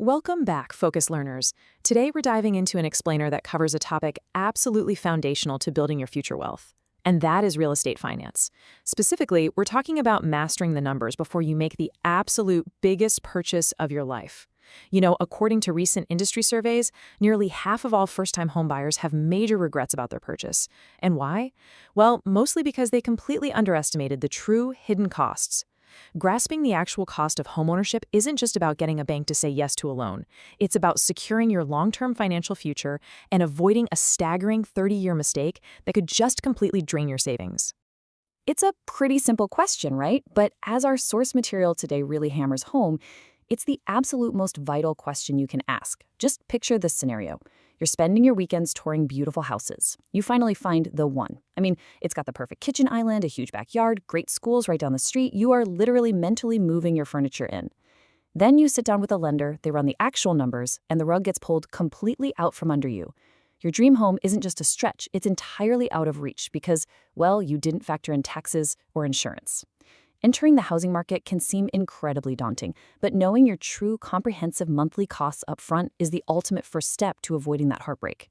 Welcome back, Focus Learners. Today we're diving into an explainer that covers a topic absolutely foundational to building your future wealth, and that is real estate finance. Specifically, we're talking about mastering the numbers before you make the absolute biggest purchase of your life. According to recent industry surveys, nearly half of all first-time homebuyers have major regrets about their purchase. And why? Well, mostly because they completely underestimated the true hidden costs. Grasping the actual cost of homeownership isn't just about getting a bank to say yes to a loan. It's about securing your long-term financial future and avoiding a staggering 30-year mistake that could just completely drain your savings. It's a pretty simple question, right? But as our source material today really hammers home, it's the absolute most vital question you can ask. Just picture this scenario. You're spending your weekends touring beautiful houses. You finally find the one. It's got the perfect kitchen island, a huge backyard, great schools right down the street. You are literally mentally moving your furniture in. Then you sit down with a lender, they run the actual numbers, and the rug gets pulled completely out from under you. Your dream home isn't just a stretch, it's entirely out of reach because, well, you didn't factor in taxes or insurance. Entering the housing market can seem incredibly daunting, but knowing your true comprehensive monthly costs up front is the ultimate first step to avoiding that heartbreak.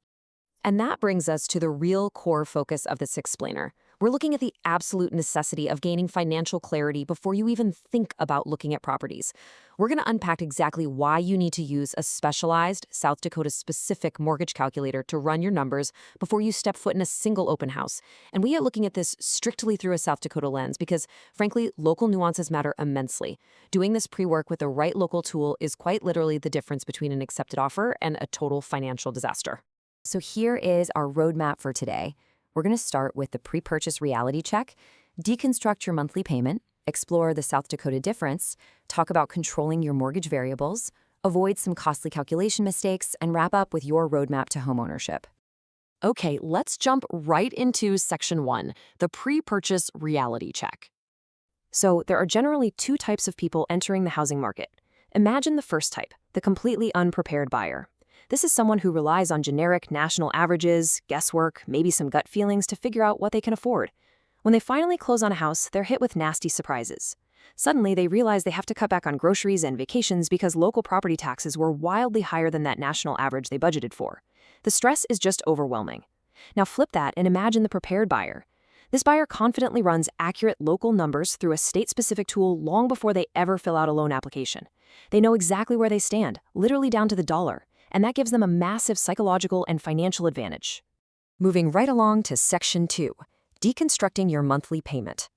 And that brings us to the real core focus of this explainer. We're looking at the absolute necessity of gaining financial clarity before you even think about looking at properties. We're going to unpack exactly why you need to use a specialized, South Dakota-specific mortgage calculator to run your numbers before you step foot in a single open house. And we are looking at this strictly through a South Dakota lens because, frankly, local nuances matter immensely. Doing this pre-work with the right local tool is quite literally the difference between an accepted offer and a total financial disaster. So here is our roadmap for today. We're going to start with the pre-purchase reality check, deconstruct your monthly payment, explore the South Dakota difference, talk about controlling your mortgage variables, avoid some costly calculation mistakes, and wrap up with your roadmap to homeownership. Okay, let's jump right into Section 1, the pre-purchase reality check. So there are generally two types of people entering the housing market. Imagine the first type, the completely unprepared buyer. This is someone who relies on generic national averages, guesswork, maybe some gut feelings to figure out what they can afford. When they finally close on a house, they're hit with nasty surprises. Suddenly, they realize they have to cut back on groceries and vacations because local property taxes were wildly higher than that national average they budgeted for. The stress is just overwhelming. Now flip that and imagine the prepared buyer. This buyer confidently runs accurate local numbers through a state-specific tool long before they ever fill out a loan application. They know exactly where they stand, literally down to the dollar. And that gives them a massive psychological and financial advantage. Moving right along to Section 2, deconstructing your monthly payment.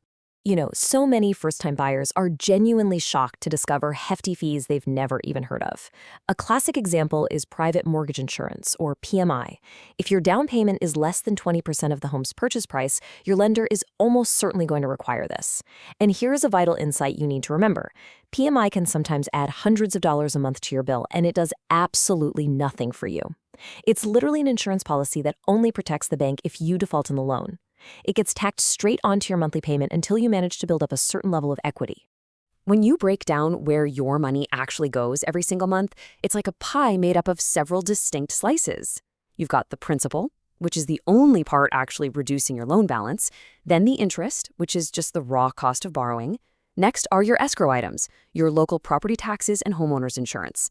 So many first-time buyers are genuinely shocked to discover hefty fees they've never even heard of. A classic example is private mortgage insurance, or PMI. If your down payment is less than 20% of the home's purchase price, your lender is almost certainly going to require this. And here's a vital insight you need to remember. PMI can sometimes add hundreds of dollars a month to your bill, and it does absolutely nothing for you. It's literally an insurance policy that only protects the bank if you default on the loan. It gets tacked straight onto your monthly payment until you manage to build up a certain level of equity. When you break down where your money actually goes every single month, it's like a pie made up of several distinct slices. You've got the principal, which is the only part actually reducing your loan balance, then the interest, which is just the raw cost of borrowing. Next are your escrow items, your local property taxes and homeowners insurance.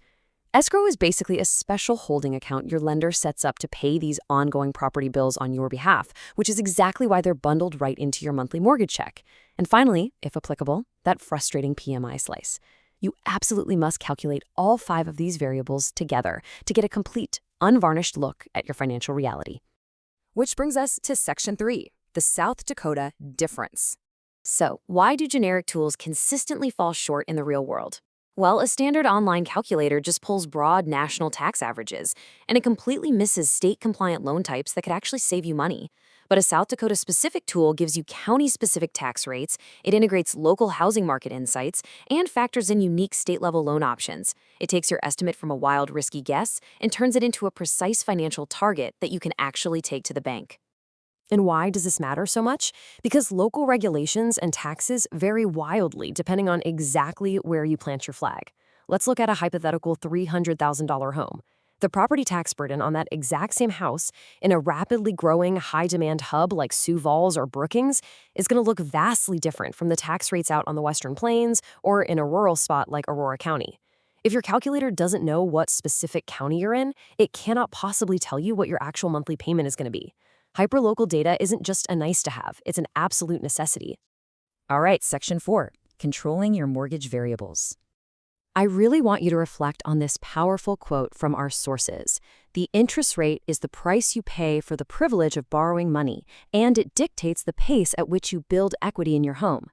Escrow is basically a special holding account your lender sets up to pay these ongoing property bills on your behalf, which is exactly why they're bundled right into your monthly mortgage check. And finally, if applicable, that frustrating PMI slice. You absolutely must calculate all 5 of these variables together to get a complete, unvarnished look at your financial reality. Which brings us to Section 3, the South Dakota difference. So, why do generic tools consistently fall short in the real world? Well, a standard online calculator just pulls broad national tax averages, and it completely misses state-compliant loan types that could actually save you money. But a South Dakota-specific tool gives you county-specific tax rates, it integrates local housing market insights, and factors in unique state-level loan options. It takes your estimate from a wild, risky guess and turns it into a precise financial target that you can actually take to the bank. And why does this matter so much? Because local regulations and taxes vary wildly depending on exactly where you plant your flag. Let's look at a hypothetical $300,000 home. The property tax burden on that exact same house in a rapidly growing high-demand hub like Sioux Falls or Brookings is going to look vastly different from the tax rates out on the Western Plains or in a rural spot like Aurora County. If your calculator doesn't know what specific county you're in, it cannot possibly tell you what your actual monthly payment is going to be. Hyperlocal data isn't just a nice to have, it's an absolute necessity. All right, Section 4, controlling your mortgage variables. I really want you to reflect on this powerful quote from our sources. The interest rate is the price you pay for the privilege of borrowing money, and it dictates the pace at which you build equity in your home.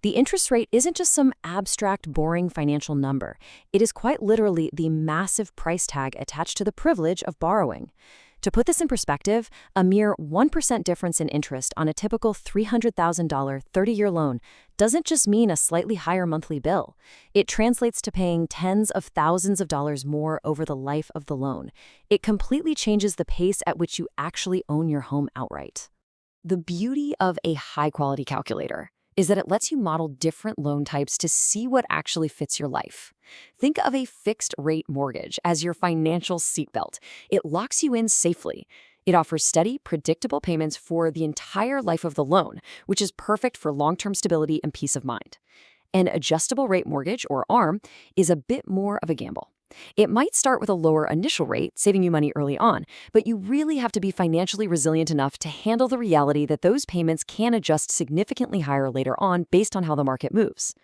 The interest rate isn't just some abstract, boring financial number. It is quite literally the massive price tag attached to the privilege of borrowing. To put this in perspective, a mere 1% difference in interest on a typical $300,000 30-year loan doesn't just mean a slightly higher monthly bill. It translates to paying tens of thousands of dollars more over the life of the loan. It completely changes the pace at which you actually own your home outright. The beauty of a high-quality calculator is that it lets you model different loan types to see what actually fits your life. Think of a fixed-rate mortgage as your financial seatbelt. It locks you in safely. It offers steady, predictable payments for the entire life of the loan, which is perfect for long-term stability and peace of mind. An adjustable-rate mortgage, or ARM, is a bit more of a gamble. It might start with a lower initial rate, saving you money early on, but you really have to be financially resilient enough to handle the reality that those payments can adjust significantly higher later on based on how the market moves.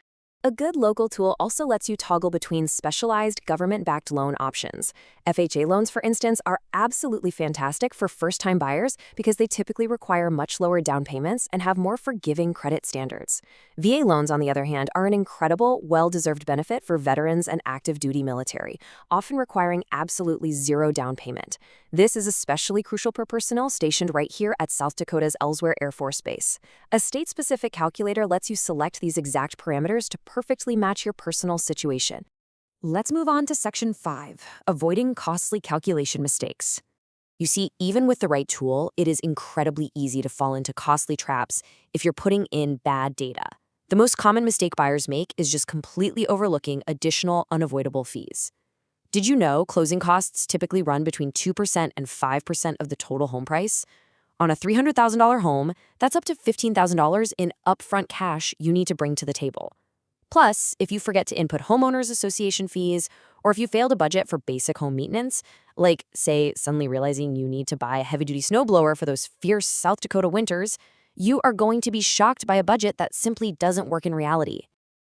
A good local tool also lets you toggle between specialized government-backed loan options. FHA loans, for instance, are absolutely fantastic for first-time buyers because they typically require much lower down payments and have more forgiving credit standards. VA loans, on the other hand, are an incredible, well-deserved benefit for veterans and active duty military, often requiring absolutely zero down payment. This is especially crucial for personnel stationed right here at South Dakota's Ellsworth Air Force Base. A state-specific calculator lets you select these exact parameters to perfectly match your personal situation. Let's move on to Section 5, avoiding costly calculation mistakes. You see, even with the right tool, it is incredibly easy to fall into costly traps if you're putting in bad data. The most common mistake buyers make is just completely overlooking additional unavoidable fees. Did you know closing costs typically run between 2% and 5% of the total home price? On a $300,000 home, that's up to $15,000 in upfront cash you need to bring to the table. Plus, if you forget to input homeowners association fees, or if you fail to budget for basic home maintenance, like, say, suddenly realizing you need to buy a heavy-duty snowblower for those fierce South Dakota winters, you are going to be shocked by a budget that simply doesn't work in reality.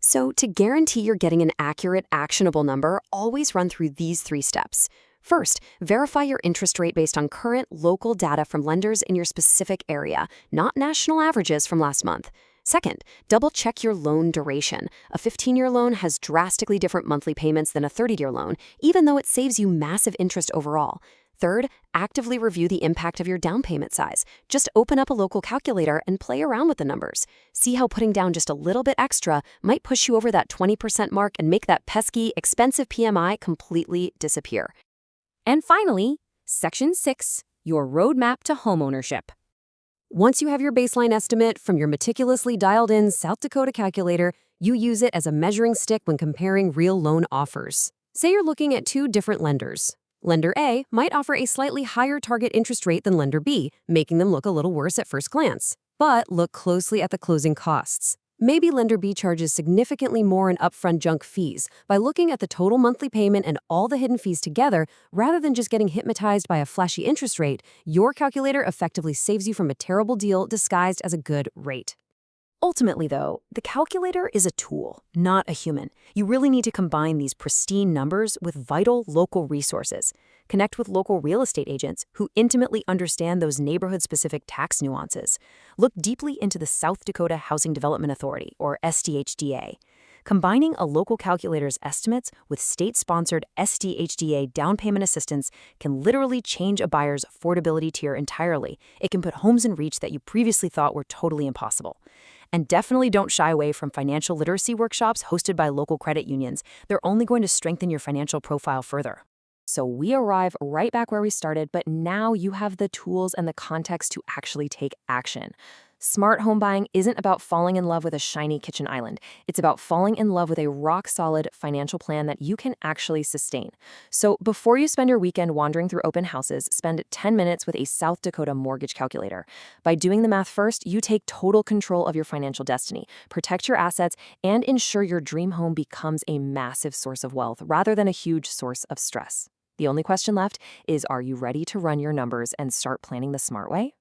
So, to guarantee you're getting an accurate, actionable number, always run through these 3 steps. First, verify your interest rate based on current local data from lenders in your specific area, not national averages from last month. Second, double-check your loan duration. A 15-year loan has drastically different monthly payments than a 30-year loan, even though it saves you massive interest overall. Third, actively review the impact of your down payment size. Just open up a local calculator and play around with the numbers. See how putting down just a little bit extra might push you over that 20% mark and make that pesky, expensive PMI completely disappear. And finally, Section 6, your roadmap to homeownership. Once you have your baseline estimate from your meticulously dialed-in South Dakota calculator, you use it as a measuring stick when comparing real loan offers. Say you're looking at 2 different lenders. Lender A might offer a slightly higher target interest rate than Lender B, making them look a little worse at first glance. But look closely at the closing costs. Maybe Lender B charges significantly more in upfront junk fees by looking at the total monthly payment and all the hidden fees together rather than just getting hypnotized by a flashy interest rate. Your calculator effectively saves you from a terrible deal disguised as a good rate. Ultimately, though, the calculator is a tool, not a human. You really need to combine these pristine numbers with vital local resources. Connect with local real estate agents who intimately understand those neighborhood-specific tax nuances. Look deeply into the South Dakota Housing Development Authority, or SDHDA. Combining a local calculator's estimates with state-sponsored SDHDA down payment assistance can literally change a buyer's affordability tier entirely. It can put homes in reach that you previously thought were totally impossible. And definitely don't shy away from financial literacy workshops hosted by local credit unions. They're only going to strengthen your financial profile further. So we arrive right back where we started, but now you have the tools and the context to actually take action. Smart home buying isn't about falling in love with a shiny kitchen island. It's about falling in love with a rock-solid financial plan that you can actually sustain. So before you spend your weekend wandering through open houses, spend 10 minutes with a South Dakota mortgage calculator. By doing the math first, you take total control of your financial destiny, protect your assets, and ensure your dream home becomes a massive source of wealth rather than a huge source of stress. The only question left is, are you ready to run your numbers and start planning the smart way?